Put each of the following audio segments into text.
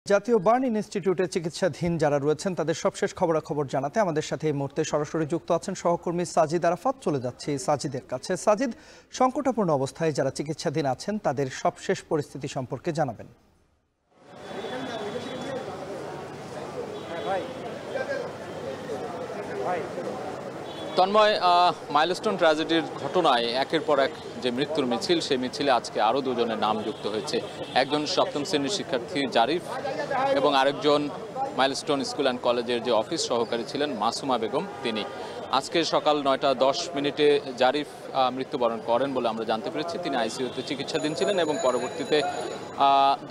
জাতীয় বার্ন ইনস্টিটিউটে চিকিৎসাধীন যারা রয়েছেন তাদের সবশেষ খবরাখবর জানাতে আমাদের সাথে এই মুহূর্তে সরাসরি যুক্ত আছেন সহকর্মী সাজিদ আরাফাত। চলে যাচ্ছি সাজিদের কাছে। সাজিদ, সংকটাপন্ন অবস্থায় যারা চিকিৎসাধীন আছেন তাদের সবশেষ পরিস্থিতি সম্পর্কে জানাবেন। তন্ময়, মাইলস্টোন ট্র্যাজেডির ঘটনায় একের পর এক যে মৃত্যুর মিছিল, সেই মিছিলে আজকে আরও দুজনের নাম যুক্ত হয়েছে। একজন সপ্তম শ্রেণীর শিক্ষার্থী জারিফ এবং আরেকজন মাইলস্টোন স্কুল অ্যান্ড কলেজের যে অফিস সহকারী ছিলেন মাসুমা বেগম, তিনি। আজকে সকাল 9:10 জারিফ মৃত্যুবরণ করেন বলে আমরা জানতে পেরেছি। তিনি আইসিইউতে চিকিৎসাধীন ছিলেন এবং পরবর্তীতে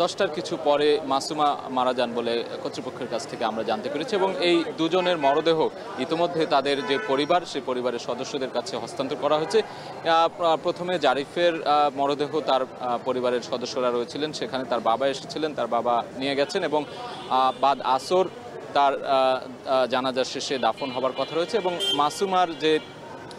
10টার কিছু পরে মাসুমা মারা যান বলে কর্তৃপক্ষের কাছ থেকে আমরা জানতে পেরেছি। এবং এই দুজনের মরদেহ ইতিমধ্যে তাদের যে পরিবার, সেই পরিবারের সদস্যদের কাছে হস্তান্তর করা হয়েছে। প্রথমে জারিফের মরদেহ তার পরিবারের সদস্যরা রয়েছিলেন, সেখানে তার বাবা এসেছিলেন, তার বাবা নিয়ে গেছেন এবং বাদ আসর তার জানাজা শেষে দাফন হবার কথা রয়েছে। এবং মাসুমার যে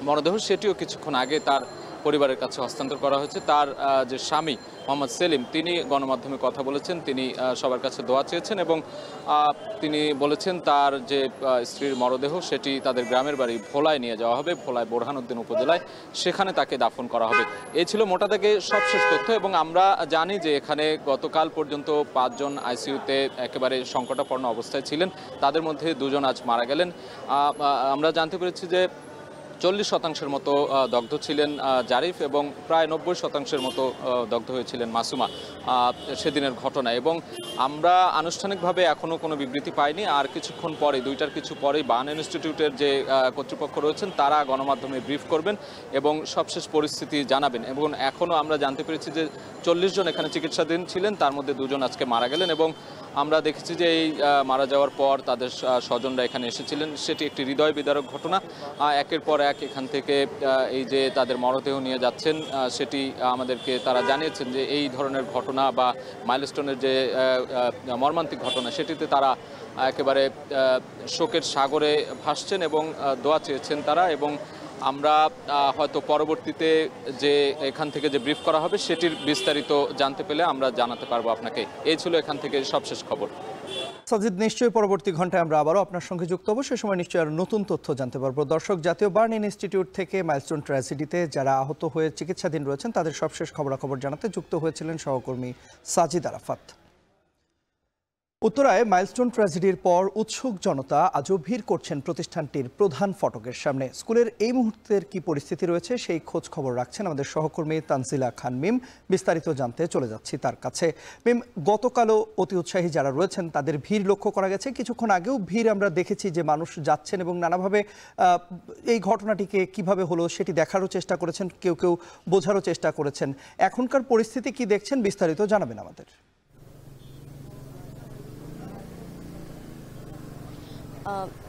মরদেহ, সেটিও কিছুক্ষণ আগে তার পরিবারের কাছে হস্তান্তর করা হয়েছে। তার যে স্বামী মোহাম্মদ সেলিম, তিনি গণমাধ্যমে কথা বলেছেন, তিনি সবার কাছে দোয়া চেয়েছেন এবং তিনি বলেছেন তার যে স্ত্রীর মরদেহ সেটি তাদের গ্রামের বাড়ি ভোলায় নিয়ে যাওয়া হবে, ভোলায় বোরহানুদ্দিন উপজেলায়, সেখানে তাকে দাফন করা হবে। এই ছিল মোটা দাগে সবশেষ তথ্য। এবং আমরা জানি যে এখানে গতকাল পর্যন্ত 5 জন আইসিইউতে একেবারে সংকটাপন্ন অবস্থায় ছিলেন, তাদের মধ্যে 2 জন আজ মারা গেলেন। আমরা জানতে পেরেছি যে 40% মতো দগ্ধ ছিলেন জারিফ এবং প্রায় 90% মতো দগ্ধ হয়েছিলেন মাসুমা সেদিনের ঘটনায়। এবং আমরা আনুষ্ঠানিকভাবে এখনও কোনো বিবৃতি পাইনি। আর কিছুক্ষণ পরে, 2টার কিছু পরেই বার্ন ইনস্টিটিউটের যে কর্তৃপক্ষ রয়েছেন তারা গণমাধ্যমে ব্রিফ করবেন এবং সবশেষ পরিস্থিতি জানাবেন। এবং এখনও আমরা জানতে পেরেছি যে 40 জন এখানে চিকিৎসাধীন ছিলেন, তার মধ্যে 2 জন আজকে মারা গেলেন। এবং আমরা দেখেছি যে এই মারা যাওয়ার পর তাদের স্বজনরা এখানে এসেছিলেন, সেটি একটি হৃদয় বিদারক ঘটনা। একের পর এক এখান থেকে এই যে তাদের মরদেহ নিয়ে যাচ্ছেন, সেটি আমাদেরকে তারা জানিয়েছেন যে এই ধরনের ঘটনা বা মাইলস্টোনের যে মর্মান্তিক ঘটনা, সেটিতে তারা একেবারে শোকের সাগরে ভাসছেন এবং দোয়া চেয়েছেন তারা। এবং আমরা হয়তো পরবর্তীতে যে এখান থেকে যে ব্রিফ করা হবে সেটির বিস্তারিত জানতে পেলে আমরা জানাতে পারবো আপনাকে। এই ছিল এখান থেকে সবশেষ খবর। সাজিদ, নিশ্চয়ই পরবর্তী ঘন্টায় আমরা আবারও আপনার সঙ্গে যুক্ত হবো, সে সময় নিশ্চয়ই আর নতুন তথ্য জানতে পারবো। দর্শক, জাতীয় বার্ন ইনস্টিটিউট থেকে মাইলস্টোন ট্র্যাজেডিতে যারা আহত হয়ে চিকিৎসাধীন রয়েছেন তাদের সবশেষ খবরাখবর জানাতে যুক্ত হয়েছিলেন সহকর্মী সাজিদ আরাফাত। উত্তরায় মাইলস্টোন ট্র্যাজেডির পর উৎসুক জনতা আজও ভিড় করছেন প্রতিষ্ঠানটির প্রধান ফটকের সামনে। স্কুলের এই মুহূর্তের কি পরিস্থিতি রয়েছে সেই খোঁজ খবর রাখছেন আমাদের সহকর্মী তানজিলা খান মিম। বিস্তারিত জানতে চলে যাচ্ছি তার কাছে। মিম, গতকালও অতি উৎসাহী যারা রয়েছেন তাদের ভিড় লক্ষ্য করা গেছে, কিছুক্ষণ আগেও ভিড় আমরা দেখেছি যে মানুষ যাচ্ছেন এবং নানাভাবে এই ঘটনাটিকে কিভাবে হলো সেটি দেখারও চেষ্টা করেছেন, কেউ কেউ বোঝারও চেষ্টা করেছেন। এখনকার পরিস্থিতি কি দেখছেন, বিস্তারিত জানাবেন আমাদের।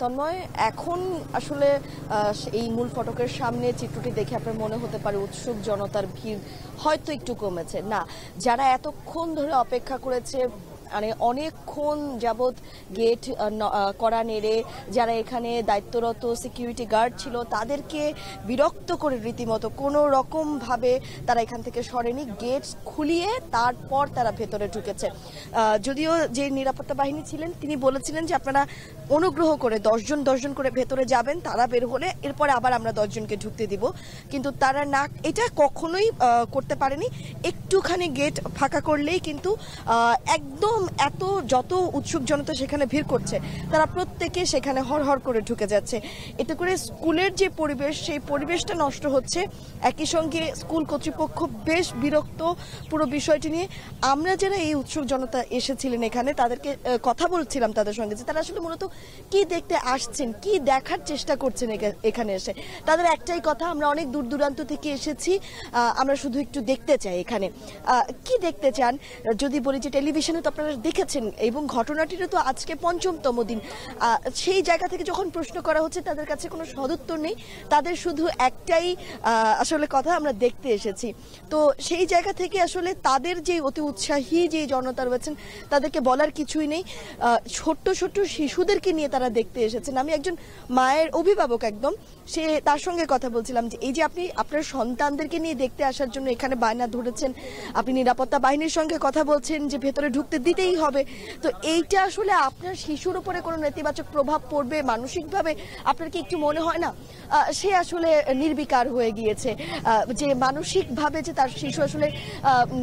তন্ময়, এখন আসলে এই মূল ফটকের সামনে চিত্রটি দেখে আপনার মনে হতে পারে উৎসুক জনতার ভিড় হয়তো একটু কমেছে। না, যারা এতক্ষণ ধরে অপেক্ষা করেছে, মানে অনেকক্ষণ যাবৎ গেট কড়া নেড়ে যারা এখানে দায়িত্বরত সিকিউরিটি গার্ড ছিল তাদেরকে বিরক্ত করে রীতিমতো কোনো রকমভাবে তারা এখান থেকে সরেনি। গেট খুলিয়ে তারপর তারা ভেতরে ঢুকেছে। যদিও যে নিরাপত্তা বাহিনী ছিলেন তিনি বলেছিলেন যে আপনারা অনুগ্রহ করে 10 জন করে ভেতরে যাবেন, তারা বের হলে এরপরে আবার আমরা 10 জনকে ঢুকতে দিব, কিন্তু তারা না, এটা কখনোই করতে পারেনি। একটুখানি গেট ফাঁকা করলেই কিন্তু একদম যত উৎসুক জনতা সেখানে ভিড় করছে তারা প্রত্যেকে সেখানে হর করে ঢুকে যাচ্ছে। এতে করে স্কুলের যে পরিবেশ, সেই পরিবেশটা নষ্ট হচ্ছে। একই সঙ্গে স্কুল কর্তৃপক্ষ বেশ বিরক্ত পুরো বিষয়টি নিয়ে। আমরা যারা এই উৎসুক জনতা এসেছিলেন এখানে তাদেরকে কথা বলছিলাম তাদের সঙ্গে যে তারা আসলে মূলত কি দেখতে আসছেন, কি দেখার চেষ্টা করছেন এখানে এসে। তাদের একটাই কথা, আমরা অনেক দূর দূরান্ত থেকে এসেছি, আমরা শুধু একটু দেখতে চাই। এখানে কি দেখতে চান যদি বলি যে টেলিভিশনে তো আপনারা দেখেছেন এবং ঘটনাটিরও তো আজকে ৫ম দিন। সেই জায়গা থেকে যখন প্রশ্ন করা হচ্ছে তাদের কাছে কোনো সদুত্তর নেই, তাদের শুধু একটাই আসলে কথা, আমরা দেখতে এসেছি। তো সেই জায়গা থেকে আসলে তাদের যে অতি উৎসাহী যে জনতা রয়েছেন তাদেরকে বলার কিছুই নেই। ছোট্ট শিশুদেরকে নিয়ে তারা দেখতে এসেছেন। আমি একজন মায়ের অভিভাবক, একদম সে তার সঙ্গে কথা বলছিলাম যে এই যে আপনি আপনার সন্তানদেরকে নিয়ে দেখতে আসার জন্য এখানে বায়না ধরেছেন, আপনি নিরাপত্তা বাহিনীর সঙ্গে কথা বলছেন যে ভেতরে ঢুকতে দিতে দিতেই হবে। তো এইটা আসলে আপনার শিশুর উপরে কোনো নেতিবাচক প্রভাব পড়বে মানসিকভাবে, আপনার কি একটু মনে হয় না সে আসলে নির্বিকার হয়ে গিয়েছে, যে মানসিকভাবে যে তার শিশু আসলে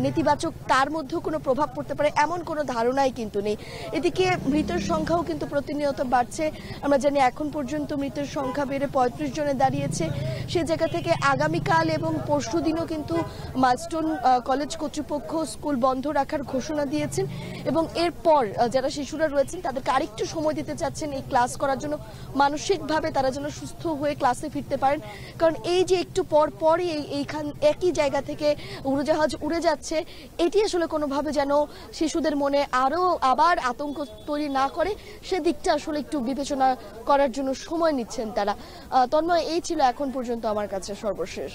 নেতিবাচক তার মধ্যেও কোনো প্রভাব পড়তে পারে এমন কোনো ধারণাই কিন্তু নেই। এদিকে মৃতের সংখ্যাও কিন্তু প্রতিনিয়ত বাড়ছে। আমরা জানি এখন পর্যন্ত মৃতের সংখ্যা বেড়ে 35 জনে দাঁড়িয়েছে। সেই জায়গা থেকে আগামীকাল এবং পরশুদিনও কিন্তু মাইলস্টোন কলেজ কর্তৃপক্ষ স্কুল বন্ধ রাখার ঘোষণা দিয়েছেন এবং এরপর যারা শিশুরা রয়েছেন তাদেরকে আরেকটু সময় দিতে চাচ্ছেন এই ক্লাস করার জন্য, মানসিকভাবে তারা যেন সুস্থ হয়ে ক্লাসে ফিরতে পারেন। কারণ এই যে একটু পর পরই এইখান একই জায়গা থেকে উড়োজাহাজ উড়ে যাচ্ছে, এটি আসলে কোনোভাবে যেন শিশুদের মনে আরও আবার আতঙ্ক তৈরি না করে সেদিকটা আসলে একটু বিবেচনা করার জন্য সময় নিচ্ছেন তারা। তন্ময়, এই ছিল এখন পর্যন্ত আমার কাছে সর্বশেষ।